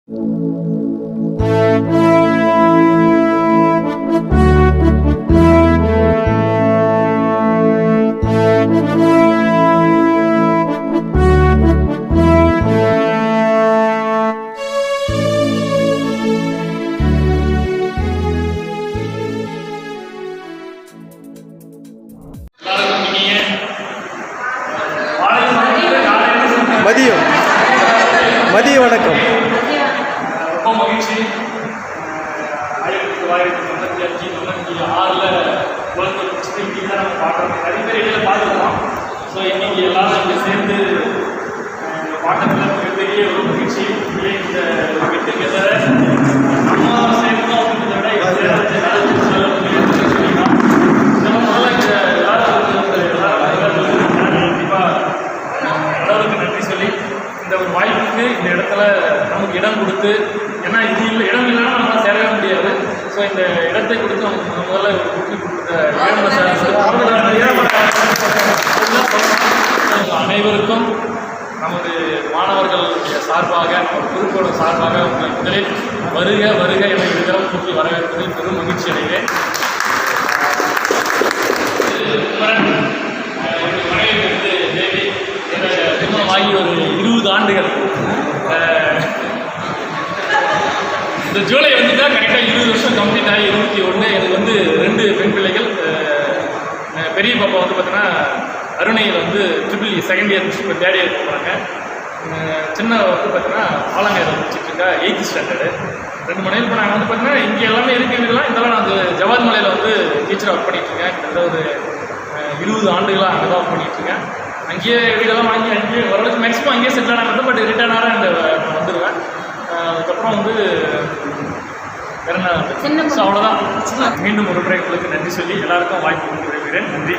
மதிய வணக்கம். ரொம்ப மகிழ்ச்சி. 1996 உலகத்தை பிடிச்சிட்டு இன்றைக்கி தான் நம்ம பார்க்குறோம். நிறைய பேர் இடையில பார்த்துருக்கோம். ஸோ இன்றைக்கி எல்லாரும் இங்கே சேர்ந்து பார்க்கறதுல மிகப்பெரிய ஒரு மகிழ்ச்சி. இந்த வெட்டுக்கு எதிர நம்ம சேர்ந்தோம் அப்படின்றத விட எல்லாரும் நன்றி சொல்லி இந்த ஒரு வாய்ப்புக்கு இந்த இடத்துல நமக்கு இடம் கொடுத்து, ஏன்னா இது இல்லை, இடம் இல்லைன்னா நம்மளால் சேரவே முடியாது. ஸோ இந்த இடத்தை கொடுத்து நமக்கு முதல்ல ஒரு புக்கு கொடுத்த அனைவருக்கும் நமது மாணவர்கள் சார்பாக, குழுக்களோட சார்பாக உங்களை முதலில் வருக வருக என இதெல்லாம் கூட்டி வரவேற்பதில் பெரும் மகிழ்ச்சி அடைகிறேன். திருமணமாகி ஒரு 20 ஆண்டுகள். இந்த ஜூலை தான் கரெக்டாக 20 வருஷம் கம்ப்ளீட் ஆகி 21. எனக்கு 2 பெண் பிள்ளைகள். பெரிய பாப்பா பார்த்தீங்கன்னா அருணையில் ட்ரிபிள் செகண்ட் இயர் முடிச்சு இப்போ தேர்ட் இயர் போகிறாங்க. சின்ன பார்த்தீங்கன்னா ஆலங்காயில் முடிச்சிட்ருக்கா 8th ஸ்டாண்டர்டு. 2 மணியில் இப்போ நாங்கள் பார்த்தீங்கன்னா இங்கே எல்லாமே இருக்குதுலாம். இதெல்லாம் நான் ஜவாத் மலையில் டீச்சராக ஒர்க் பண்ணிகிட்ருக்கேன். கிட்டத்தட்ட ஒரு 20 ஆண்டுகளாக அங்கே தான் ஒர்க் பண்ணிகிட்ருக்கேன். அங்கேயே வீடெல்லாம் வாங்கி அங்கேயே ஓரளவுக்கு மேக்ஸிமம் அங்கேயே செட்டில் ஆனது. பட் ரிட்டர்ன் ஆக நான் வந்துடுவேன். அதுக்கப்புறம் வேறு என்ன, ஸோ அவ்வளோதான். மீண்டும் ஒரு முறை உங்களுக்கு நன்றி சொல்லி எல்லாருக்கும் வாய்ப்பு கொடுத்து விரும்புகிறேன். நன்றி.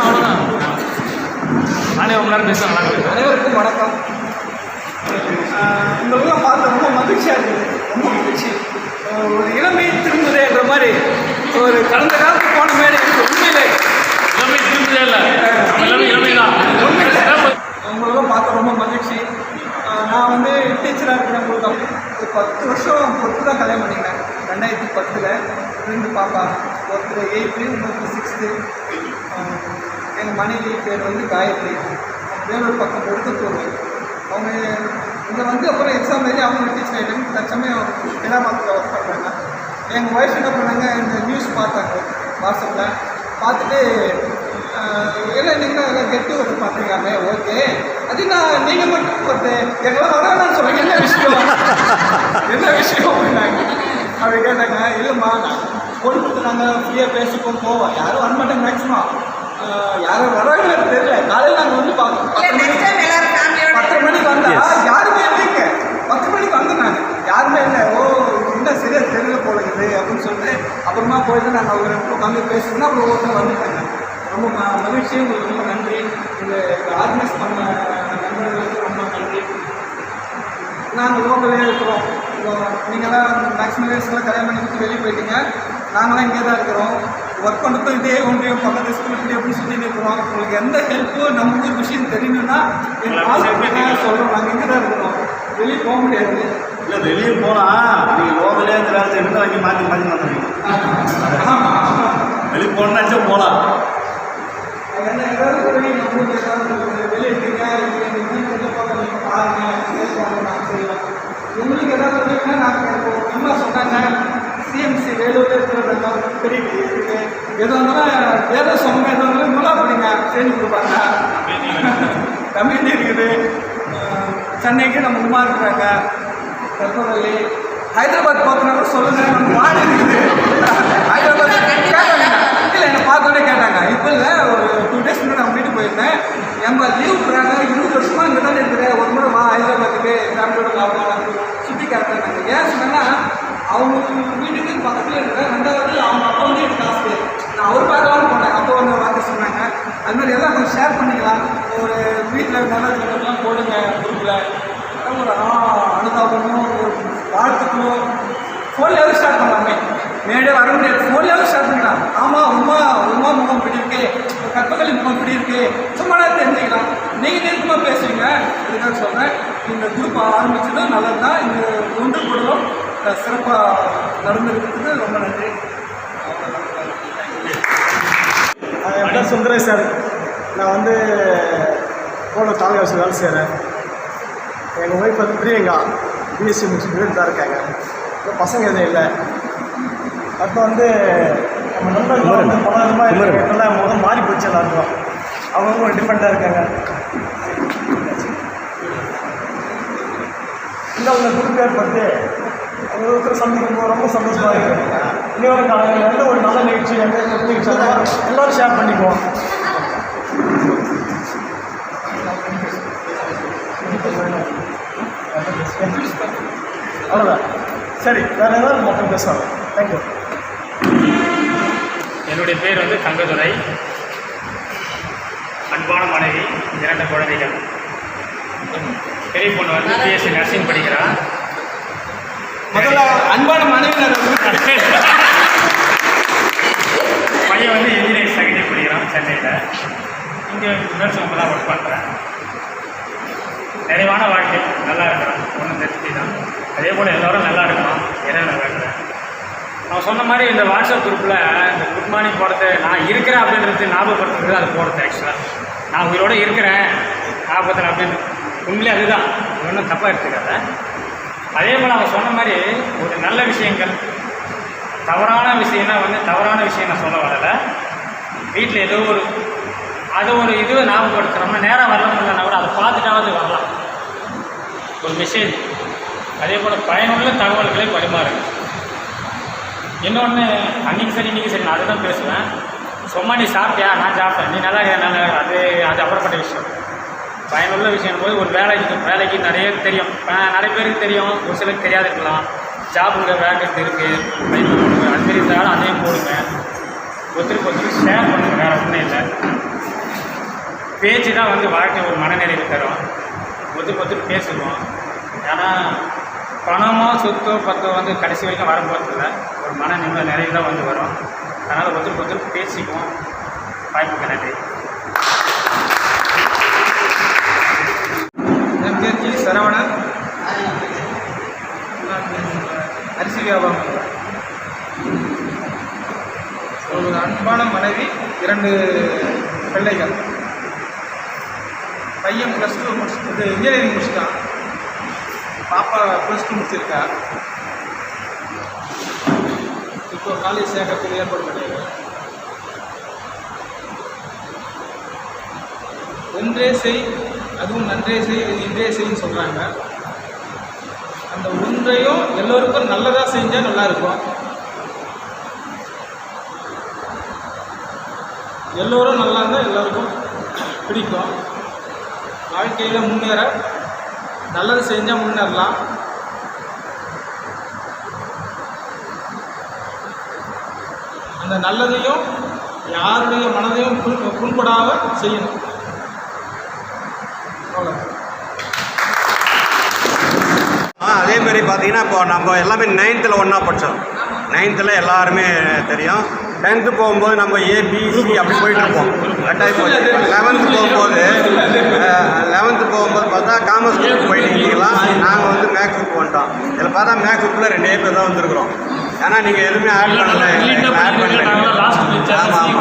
அவ்வளோதான். நானே ரொம்ப நேரம் பேசுகிறேன். அனைவருக்கும் வணக்கம். உங்களெல்லாம் பார்த்து ரொம்ப மகிழ்ச்சியாக இருக்குது. ரொம்ப மகிழ்ச்சி. ஒரு இளமை திரும்புதேன்ற மாதிரி ஒரு கடந்த காலத்துக்கு போன மாதிரி எனக்கு உண்மையிலே இளமை திரும்புதே இல்லை, இளமை தான். உங்களெல்லாம் பார்த்து ரொம்ப மகிழ்ச்சி. நான் டீச்சராக இருக்கிறேன். உங்களுக்கு ஒரு 10 வருஷம் பொறுத்து தான் கல்யாணம் பண்ணிக்கிறேன். 2010 2 பாப்பா, ஒருத்தர் 8th, இன்னொருத்தர் 6th. எங்கள் மனைவி பேர் காயத்ரி. வேலூர் பக்கம் பொறுத்தூர். அவங்க இங்கே அப்புறம் எக்ஸாம் எழுதி அவங்க டீச்சர் ஆகிட்டாங்க. தற்சமயம் கிடாமத்தில் ஒர்க் பண்ணுறாங்க. எங்கள் ஒய்ஃப் என்ன பண்ணாங்க, இந்த நியூஸ் பார்த்தாங்க வாட்ஸ்அப்பில். பார்த்துட்டு எல்லாம் நீங்கள் எல்லாம் கெட்டு வந்து பார்த்துருக்காங்க. ஓகே, அது நான் நீங்கள் மட்டும் பார்த்து எங்கெல்லாம் வரான்னு சொல்லுங்கள், என்ன விஷயம் அப்படின்னாங்க. அப்படி கேட்டாங்க. இல்லைம்மா, நான் ஃபோன் கொடுத்து நாங்கள் ஃப்ரீயாக பேசிப்போம், போவோம். யாரும் வரமாட்டாங்க. மேக்ஸிமம் யாரும் வராங்க தெரியல. காலையில் நாங்கள் பார்க்கணும் 10 மணிக்கு வந்தால் யாருமே இல்லைங்க. 10 மணிக்கு வந்தேன் நான், யாருமே இல்லை. ஓ, இன்னும் சரியாக தெரியல போலக்குது அப்படின்னு சொல்லிட்டு அப்புறமா போயிட்டு நாங்கள் அவங்க உட்காந்து பேசுகிறோன்னா அப்புறம் ஒவ்வொருத்தர் வந்துட்டாங்க. ரொம்ப மகிழ்ச்சி. உங்களுக்கு ரொம்ப நன்றி. இந்த ஆர்கனைஸ் பண்ண நண்பர்களுக்கு ரொம்ப நன்றி. நாங்கள் லோக்கலே இருக்கிறோம். நீங்களாம் மேக்ஸிமம் வேர்ஸ்லாம் கல்யாணம் பண்ணி கொடுத்து வெளியே போயிட்டீங்க. நாங்களாம் இங்கே தான் இருக்கிறோம். ஒர்க் பண்ணுறதும் இதே ஒன்றியம் பக்கத்து ஸ்கூல் இப்படி அப்படின்னு சொல்லிட்டு இருக்கிறோம். உங்களுக்கு எந்த ஹெல்ப்பும் நமக்கு ஒரு விஷயம் தெரியணும்னா எங்கள் ஆசிரியர் சொல்கிறோம். நாங்கள் இங்கே தான் இருக்கிறோம், வெளியே போக முடியாது. இல்லை, வெளியே போனால் நீங்கள் லோக்கலே இந்த வேலை செய்யணும், அங்கே மாற்றி வந்துடுவீங்க. வெளியே போகணுன்னாச்சா போகலாம். என்ன ஏதாவது உதவி நம்மளுக்கு ஏதாவது வெளியே இருக்கீங்க, பாருங்கள், நாங்கள் செய்வோம். உங்களுக்கு ஏதாவது உதவினா நாங்கள் இப்போ அம்மா சொன்னாங்க, சிஎம்சி வேலூரில் இருக்கிற பெரிய இருக்குது, எது இருந்தாலும் வேறு சொன்னாங்க, எது இருந்தாலும் முல்லா படிங்க செஞ்சு கொடுப்பாங்க. கம்யூனிட்டி இருக்குது. சென்னைக்கு நம்ம உமா இருக்கிறாங்க. கற்பவல்லி ஹைதராபாத் போகிறனால சொல்லுங்கள், நம்ம வாடி இருக்குது. ஹைதராபாத் கேட்டாங்க. இல்லை, என்னை பார்த்தோன்னே கேட்டாங்க. இப்போ இல்லை, ஒரு 2 days முன்னாடி நான் வீட்டுக்கு போயிருந்தேன். எம்மா லீவ் விட்றாங்க, 20 வருஷமாக இங்கே தான் இருக்கிறேன், ஒரு முறை வா ஹைதராபாத்துக்கு ஃபேமிலியோட அவங்க சுற்றி காட்டுறாங்க. ஏன் சொன்னேன்னா, அவங்க வீட்டுக்கு பக்கத்தில் இருக்கிற 2வது அவங்க அப்பா எனக்கு காசு நான் அவர் பார்க்கலான்னு போனேன். அப்போ வாங்க சொன்னாங்க. அது மாதிரி எல்லாம் கொஞ்சம் ஷேர் பண்ணிக்கலாம். ஒரு வீட்டில் நல்லதுலாம் போடுங்க குரூப்பில். ஒரு அனுதாபமும் ஒரு வாழ்த்துக்களும் ஃபோன்லேயாவது ஷேர் பண்ணலாமே. மேடே வர முடியாது, ஃபோன்லேயாவது ஷேர் பண்ணிக்கலாம். ஆமாம், உமா முகம் பிடிக்கே கற்பகலி முகம் இப்படி இருக்கு சும்மா தெரிஞ்சுக்கலாம். நீங்கள் நெருக்கமாக பேசுவீங்க, இதுக்காக சொல்கிறேன். இந்த குரூப் ஆரம்பிச்சதும் நல்லது தான். இந்த ஒன்று கூடலும் சிறப்பாக நடந்துருக்கிறதுக்கு ரொம்ப நன்றி. என் பேர் சுந்தரேஷ் சார். நான் வந்து கோலம் தாலுகா ஆஃபீஸில் வேலை செய்கிறேன். எங்கள் ஒய்ஃப் வந்து பிரியங்கா பிஎஸ்சி முடிச்சுட்டு தான் இருக்காங்க. இப்போ பசங்க எதுவும் இல்லை. அப்போ வந்து நம்ம நண்பர்கள் வந்து பல விதமாக நல்லா முகம் மாறி போச்சு. எல்லாருக்கும் அவங்க ஒரு டிஃப்ரெண்ட்டாக இருக்காங்க. இல்லை உங்களை குரூப் ஏற்படுத்தி ஒருத்தர் சந்திக்கும் போது ரொம்ப சந்தோஷமாக இருக்குது. இன்னொரு காலையில் வந்து ஒரு நல்ல நிகழ்ச்சி நிகழ்ச்சி எல்லோரும் ஷேர் பண்ணிக்குவோம். அவ்வளோதான். சரி, வேறு ஏதாவது மக்கள் பேசுவாங்க. தேங்க்யூ. என்னுடைய பேர் வந்து தங்கதுரை. அன்பான மனைவி, 2 குழந்தைகள். பெரிய பொண்ணு வந்து பிஎஸ்சி நர்சிங் படிக்கிறான். முதல்ல அன்பான மனைவி பையன் வந்து இன்ஜினியரிங் செகண்ட் இயர் படிக்கிறான் சென்னையில். இங்கே நர்சிங் ஹோமில் தான் ஒர்க் பண்ணுறேன். நிறைவான வாழ்க்கை, நல்லா இருக்கிறான். ஒன்றும் தெரிஞ்சு தான். அதே போல் எல்லோரும் நல்லா இருக்கணும், இறைவனை வேண்டுறேன். அவன் சொன்ன மாதிரி இந்த வாட்ஸ்அப் குரூப்பில் இந்த குட் மார்னிங் போடுறது, நான் இருக்கிறேன் அப்படின்றது ஞாபகப்படுத்துறது, அது போடுறது. ஆக்சுவலாக நான் உயிரோடு இருக்கிறேன் ஞாபகத்தில் அப்படின்னு உண்மையிலே அதுதான், ஒன்றும் தப்பாக எடுத்துக்காத. அதே போல் அவன் சொன்ன மாதிரி ஒரு நல்ல விஷயங்கள், தவறான விஷயம்னா வந்து தவறான விஷயம் நான் சொல்ல வரலை. வீட்டில் ஏதோ ஒரு இதுவை ஞாபகப்படுத்துகிறோம்னா நேராக வரலாம் இல்லைன்னா கூட அதை பார்த்துட்டாவது வரலாம் ஒரு மெசேஜ். அதே போல் பயனுள்ள தகவல்களை பரிமாறுங்க. இன்னொன்று அன்றைக்கி சரி இன்றைக்கி சரி நான் அதை தான் பேசுவேன். சும்மா நீ சாப்பிட்டியா, நான் சாப்பிட்டேன், நீ நல்லா நல்லா அது அப்புறப்பட்ட விஷயம். பயனுள்ள விஷயம் போது ஒரு வேலைக்கு நிறைய தெரியும், நிறைய பேருக்கு தெரியும், ஒரு சிலருக்கு தெரியாது இருக்கலாம். ஜாபுங்க வேக்கன்சி இருக்குது, அது தெரிந்தாலும் அதையும் போடுங்க. ஒருத்தருக்கு ஷேர் பண்ணுங்க, வேறு ஒன்றும் இல்லை. பேச்சு தான் வந்து வாழ்க்கை ஒரு மனநிறைவு தரும். ஒருத்தருக்கு பேசுவோம். ஏன்னா பணமோ சொத்தோ பத்தோ வந்து கடைசி வரைக்கும் வரப்போகிறதில்ல, ஒரு மன நிறைவு தான் வந்து வரும். அதனால் ஒருத்தருக்கு பேசிக்குவோம். வாய்ப்புக்கு நன்றி. என் பேர் ஜி சரவணன். அரிசி வியாபாரம். ஒரு அன்பான மனைவி, 2 பிள்ளைகள். பையன் +2 முடிச்சுட்டு இன்ஜினியரிங் முடிச்சுட்டான். பாப்பா +2 முடிச்சிருக்கா. இப்போ காலேஜ் சேர்க்கறதுக்கு ஏற்பாடு பண்ணியிருக்கேன். ஒன்றே செய், அதுவும் நன்றே செய், இது இன்றே செய்ன்னு சொல்கிறாங்க. அந்த ஒன்றையும் எல்லோருக்கும் நல்லதாக செஞ்சால் நல்லாயிருக்கும். எல்லோரும் நல்லா இருந்தால் எல்லோருக்கும் பிடிக்கும். வாழ்க்கையில் முன்னேற நல்லது செஞ்சால் முன்னேறலாம். அந்த நல்லதையும் யாருடைய மனதையும் புண்படாமல் செய்யணும். அதேமாரி பார்த்தீங்கன்னா இப்போ நம்ம எல்லாமே 9th ஒன்றா படித்தோம். 9th எல்லாருமே தெரியும். 10th போகும்போது நம்ம ABC அப்படி போயிட்டு இருப்போம். கட்டாயம் போய் 11th போகும்போது பார்த்தா காமர்ஸ் குரூப் போயிட்டீங்களா, நாங்கள் வந்து மேக்ஸ் குரூப் வந்துட்டோம். இதில் பார்த்தா மேக்ஸ் குரூப்பில் 2 பேர் தான் வந்துருக்குறோம். ஏன்னா நீங்கள் எதுவுமே ஆட் பண்ணலை. ஆமாம்,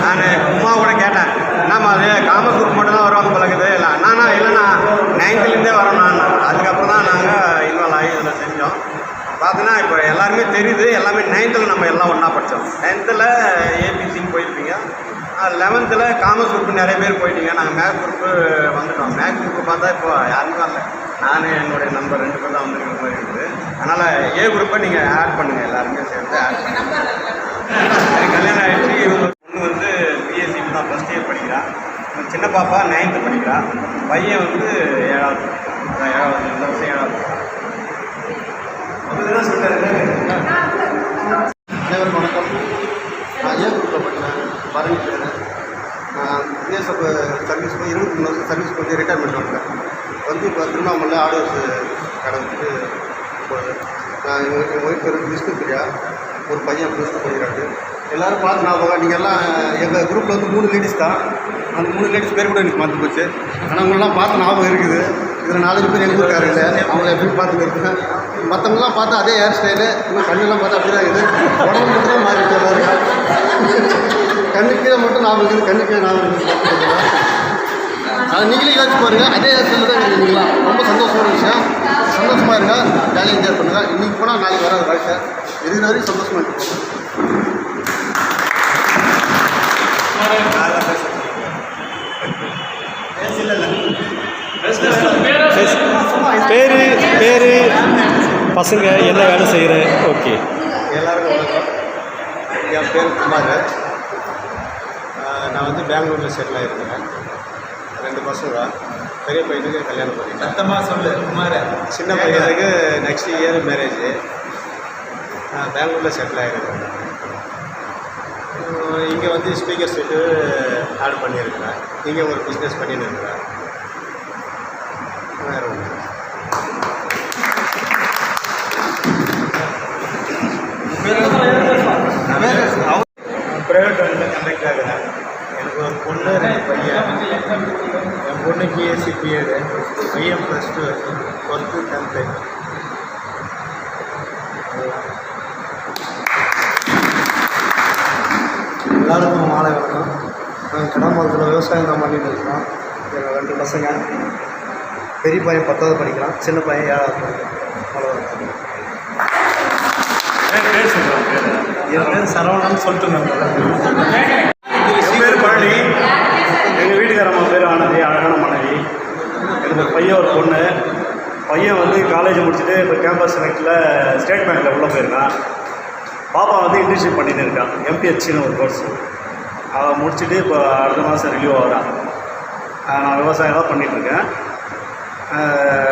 நான் உமா கூட கேட்டேன், என்னம்மா அது காமர்ஸ் குரூப் மட்டும் தான் வருவாங்க பழகுது இல்லை அண்ணா இல்லைண்ணா 9th வரோம். நான் அதுக்கப்புறம் தான் நாங்கள் இன்வால்வ் ஆகி இதில் செஞ்சோம். பார்த்தீங்கன்னா இப்போ எல்லாருமே தெரியுது. எல்லாமே 9th நம்ம எல்லாம் ஒன்றா படித்தோம். 10th ABCன்னு போயிருப்பீங்க. 11th காமர்ஸ் குரூப் நிறைய பேர் போயிட்டீங்க. நாங்கள் மேக்ஸ் குரூப்பு வந்துட்டோம். மேக்ஸ் குரூப்பு பார்த்தா இப்போ யாருமே வரல. நான் என்னுடைய நண்பர் 2 பேர் தான் வந்துருக்கிற மாதிரி இருக்குது. அதனால் A குரூப்பை நீங்கள் ஆட் பண்ணுங்கள், எல்லாருமே சேர்ந்து ஆட் பண்ணுங்கள். கல்யாணம் ஆகிடுச்சு. பொண்ணு வந்து பிஎஸ்சி தான் ஃபஸ்ட் இயர் படிக்கிறா. சின்ன பாப்பா 9th படிக்கிறா. பையன் வந்து 7வது படிக்கிறான். இந்த வருஷம் 7வது. அதுதான் சொல்கிறாரு. அனைவருக்கும் வணக்கம். நான் A குரூப்பில் படிக்கிறேன். பரணி பேர். நான் பிஎஸ்எஃப் சர்வீஸ் 23 வருஷம் சர்வீஸ் பண்ணி ரிட்டையர்மெண்ட் வந்துட்டேன். வந்து இப்போ திருவண்ணாமலை ஆர்டர்ஸ் கடை வந்துட்டு போகுது. நான் எங்கள் ஒய்ஃப் பேர் விஷ்ணு பிரியா. ஒரு பையன் +2 படிக்கிறாரு. எல்லோரும் பார்த்து ஞாபகம். நீங்கள் எல்லாம் எங்கள் குரூப்பில் வந்து 3 லேடிஸ் தான். அந்த 3 லேடிஸ் பேர் கூட எனக்கு மறந்து போச்சு. ஆனால் உங்களெல்லாம் பார்த்து ஞாபகம் இருக்குது. இதில் 4 பேர் எங்கள் ஊருக்காரங்க. அவங்கள எப்படி பார்த்துன்னு இருக்கேன். மற்றவங்களாம் பார்த்தா அதே ஹேர் ஸ்டைலு, இன்னும் கண்ணெல்லாம் பார்த்தா அப்படி தான் இருக்குது. உடம்பு மட்டும் தான் மாறிட்டு எல்லாரும். கண்ணுக்கீழே மட்டும் ஞாபகம் இருக்குது. கண்ணுக்கீழே ஞாபகம் இருக்குது. அது நீங்களே யோசிச்சு பாருங்கள். அதே ஹேர் ஸ்டைலில் தான் இருக்கீங்களா? ரொம்ப சந்தோஷமான விஷயம். சந்தோஷமாக இருங்க, ஜாலியாக என்ஜாய் பண்ணுங்கள். இன்றைக்கி போனால் நாளைக்கு வராது வாழ்க்கை. இருக்கிற வரைக்கும் சந்தோஷமாக இருக்கு. பேர் பசங்க என்ன வேலை செய்கிற? ஓகே, எல்லாருக்கும் வணக்கம். என் பேர் குமார். நான் வந்து பெங்களூரில் செட்டில் ஆகிருக்கேன். 2 பசங்க. பெரிய பையனுக்கு கல்யாணம் பண்ணிட்டேன். சத்தமாக சொல்லு குமார். சின்ன பையனுக்கு நெக்ஸ்ட் இயர் மேரேஜ். நான் பெங்களூரில் செட்டில் ஆகிருக்கேன். இங்கே வந்து ஸ்பீக்கர் செட்டு ஆட் பண்ணியிருக்கிறேன். இங்கே ஒரு பிஸ்னஸ் பண்ணின்னு இருக்கிறேன். வேறு ஒன்று ப்ரைவேட் வண்டியில் கண்டக்ட் ஆகிறேன். எனக்கு ஒரு பொண்ணு 2 பையன். என் பொண்ணுக்கு ஏசிபிஎடு, பையன் +2, ஒர்க்கு 10th. எல்லாருக்கும் மாலை வணக்கம். நாங்கள் கிடாமரத்தில் விவசாயம் தான் பண்ணிட்டு இருக்கோம். எங்கள் 2 பசங்க. பெரிய பையன் 10வது படிக்கிறான், சின்ன பையன் 7வது படிக்கிறான். அவ்வளோதான். என் பேர் சரவணன் சொல்லிட்டு என் பேர் பழனி. எங்கள் வீட்டுக்காரம்மா பேர் ஆனந்தி, அழகான மனைவி. எனக்கு ஒரு பையன் ஒரு பொண்ணு. பையன் வந்து காலேஜ் முடிச்சுட்டு இப்போ கேம்பஸ் செலக்டில் ஸ்டேட் பேங்க்கில் உள்ளே போயிருக்கான். பாப்பா வந்து இன்டர்ன்ஷிப் பண்ணிட்டு இருக்கான். MPHன்னு ஒரு கோர்ஸ். அவன் முடிச்சுட்டு இப்போ அடுத்த மாதம் ரிலீவ் ஆகிறான். நான் விவசாயம் தான் பண்ணிகிட்ருக்கேன்.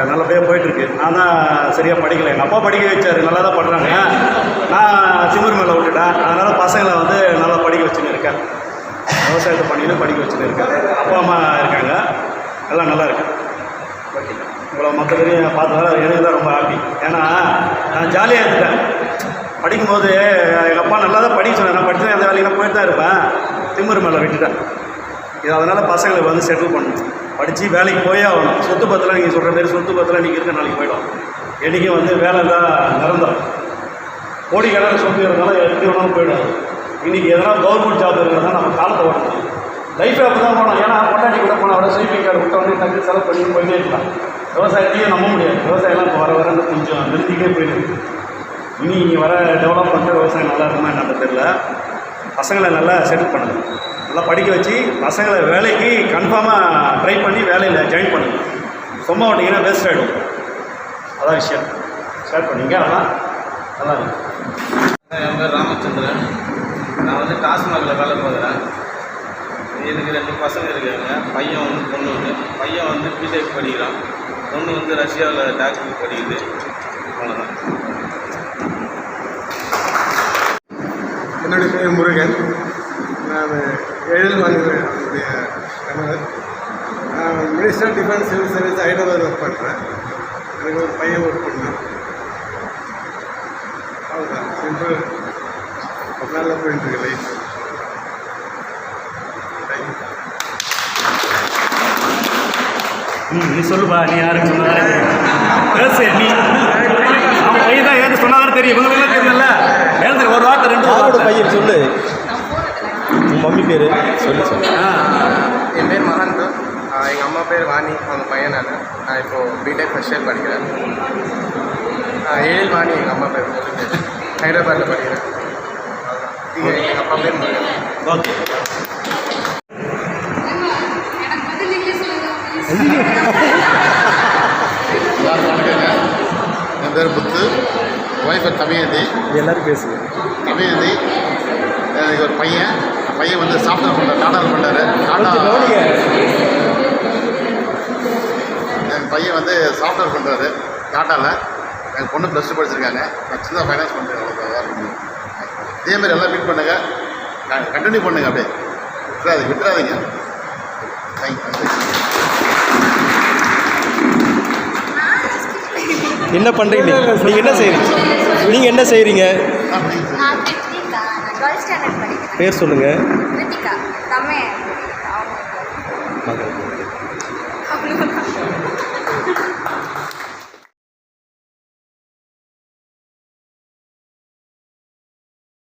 நல்லபடியாக போயிட்டுருக்கு. நான் தான் சரியாக படிக்கலை. எங்கள் அப்பா படிக்க வச்சார், நல்லா தான் பண்ணுறாங்க. நான் திமிர் மேலே விட்டுட்டேன். அதனால் பசங்களை வந்து நல்லா படிக்க வச்சுன்னு இருக்கேன். விவசாயத்தை பண்ணிட்டு படிக்க வச்சுன்னு இருக்கேன். அப்பா அம்மா இருக்காங்க, எல்லாம் நல்லா இருக்கு. ஓகே, இவ்வளோ மற்றபடி பார்த்ததால எனக்கு தான் ரொம்ப ஹாப்பி. ஏன்னா நான் ஜாலியாக இருந்துட்டேன். படிக்கும்போது எங்கள் அப்பா நல்லா தான் படிக்க சொன்னேன். நான் படித்தேன், எந்த வேலைக்கெல்லாம் போயிட்டு தான் இருப்பேன். திமிர் மேலே விட்டுட்டேன். இது அதனால் பசங்களுக்கு வந்து செட்டில் பண்ணணும். படித்து வேலைக்கு போயே ஆகணும். சொத்து பத்தலாம் நீங்கள் சொல்கிற மாரி சொத்து பத்தலாம் இன்றைக்கி இருக்க நாளைக்கு போயிடும். என்றைக்கும் வந்து வேலை தான் நிரந்தரம். கோடிக்கணக்கில் சொத்து இருந்தாலும் எப்படி வேணாலும் போயிடும். இன்றைக்கி எதனா கவர்மெண்ட் ஜாப் இருக்கிறதா நம்ம காலத்தை ஓட்டணும். லைஃபே அப்படி தான் போனோம். ஏன்னா பொட்டாட்டி கூட போனால் அவரை ஸ்வீப்பிங் கார்டு விட்ட உடனே டக்கு செலவு பண்ணி போயிட்டே இருக்கலாம். விவசாயத்தையும் நம்ப முடியாது. விவசாயம்லாம் இப்போ வர கொஞ்சம் நிறுத்திக்கிட்டே போயிடுது. இனி வர டெவலப்மெண்ட்டு விவசாயம் நல்லா இருக்குமா என்னன்னு தெரியல. பசங்களை நல்லா செட்டில் பண்ணுங்கள். நல்லா படிக்க வச்சு பசங்களை வேலைக்கு கன்ஃபார்மாக ட்ரை பண்ணி வேலையில் ஜாயின் பண்ணுங்கள். சும்மா விட்டிங்கன்னா வேஸ்ட் ஆகிடும். அதான் விஷயம். ஷேர் பண்ணிங்க. அதான் நல்லா இருக்கும். என் பேர் ராமச்சந்திரன். நான் வந்து டாஸ்மாகில் வேலை பார்க்குறேன். எனக்கு 2 பசங்க இருக்காங்க. பையன் ஒன்று, பொண்ணு ஒன்று. பையன் வந்து பிடெக் படிக்கிறான். பொண்ணு வந்து ரஷ்யாவில் டாக்டர் படிக்குது. அவ்வளோதான். என்னுடைய பேர் முருகன். நான் எழில் வாங்குகிறேன். Minister defence civil service Hyderabad work பண்ணுறேன். எனக்கு ஒரு பையன் ஒர்க் பண்ணேன். அவ்வளோதான், சிம்பிள். நல்லா போயிட்டுருக்கு லைஃப். நீ சொல்லுப்பா. நீ யாருக்கு சொன்னாலும் பேசு. நீ அவன் பையன் தான் ஏது சொன்னாலும் தெரியும். இவங்களுக்குலாம் தெரியல. எழுந்துரு ஒரு வார்த்தை 2 வார்த்தை. பையன் சொல்லு. உங்கள் மம்மி பேர் சொல்லு. என் பேர் மகாந்த். எங்கள் அம்மா பேர் வாணி. அவங்க பையன் நான் இப்போது பிடெக் ஃபர்ஸ்ட் இயர் படிக்கிறேன். எழில் வாணி எங்கள் அம்மா பேர். ஹைதராபாத்தில் படிக்கிறேன். எங்கள் அப்பா பேர் முருகன். ஓகே. என் பேர் புத்து. ஒய்ஃப் தமிழந்தி. எல்லோரும் பேசுங்க. தமிழந்தி. எனக்கு ஒரு பையன். பையன் வந்து சாஃப்ட்வேர் பண்ணுறாரு, டாடாவில் பண்ணுறாரு. என் பையன் வந்து சாஃப்ட்வேர் பண்ணுறாரு டாட்டாவில். எங்கள் பொண்ணு +2 படிச்சிருக்காங்க. நான் சின்ன ஃபைனான்ஸ் பண்ணுறேன். இதேமாதிரி எல்லாம் மீட் பண்ணுங்கள், கண்டினியூ பண்ணுங்கள். அப்படியே விட்டுறாதீங்க. தேங்க்யூ. என்ன பண்ணுறீங்க? நீங்கள் என்ன செய்கிறீங்க? நான் ஸ்டாண்டர்ட் படிக்கிறேன். பேர் சொல்லுங்கள். கிருத்திகா.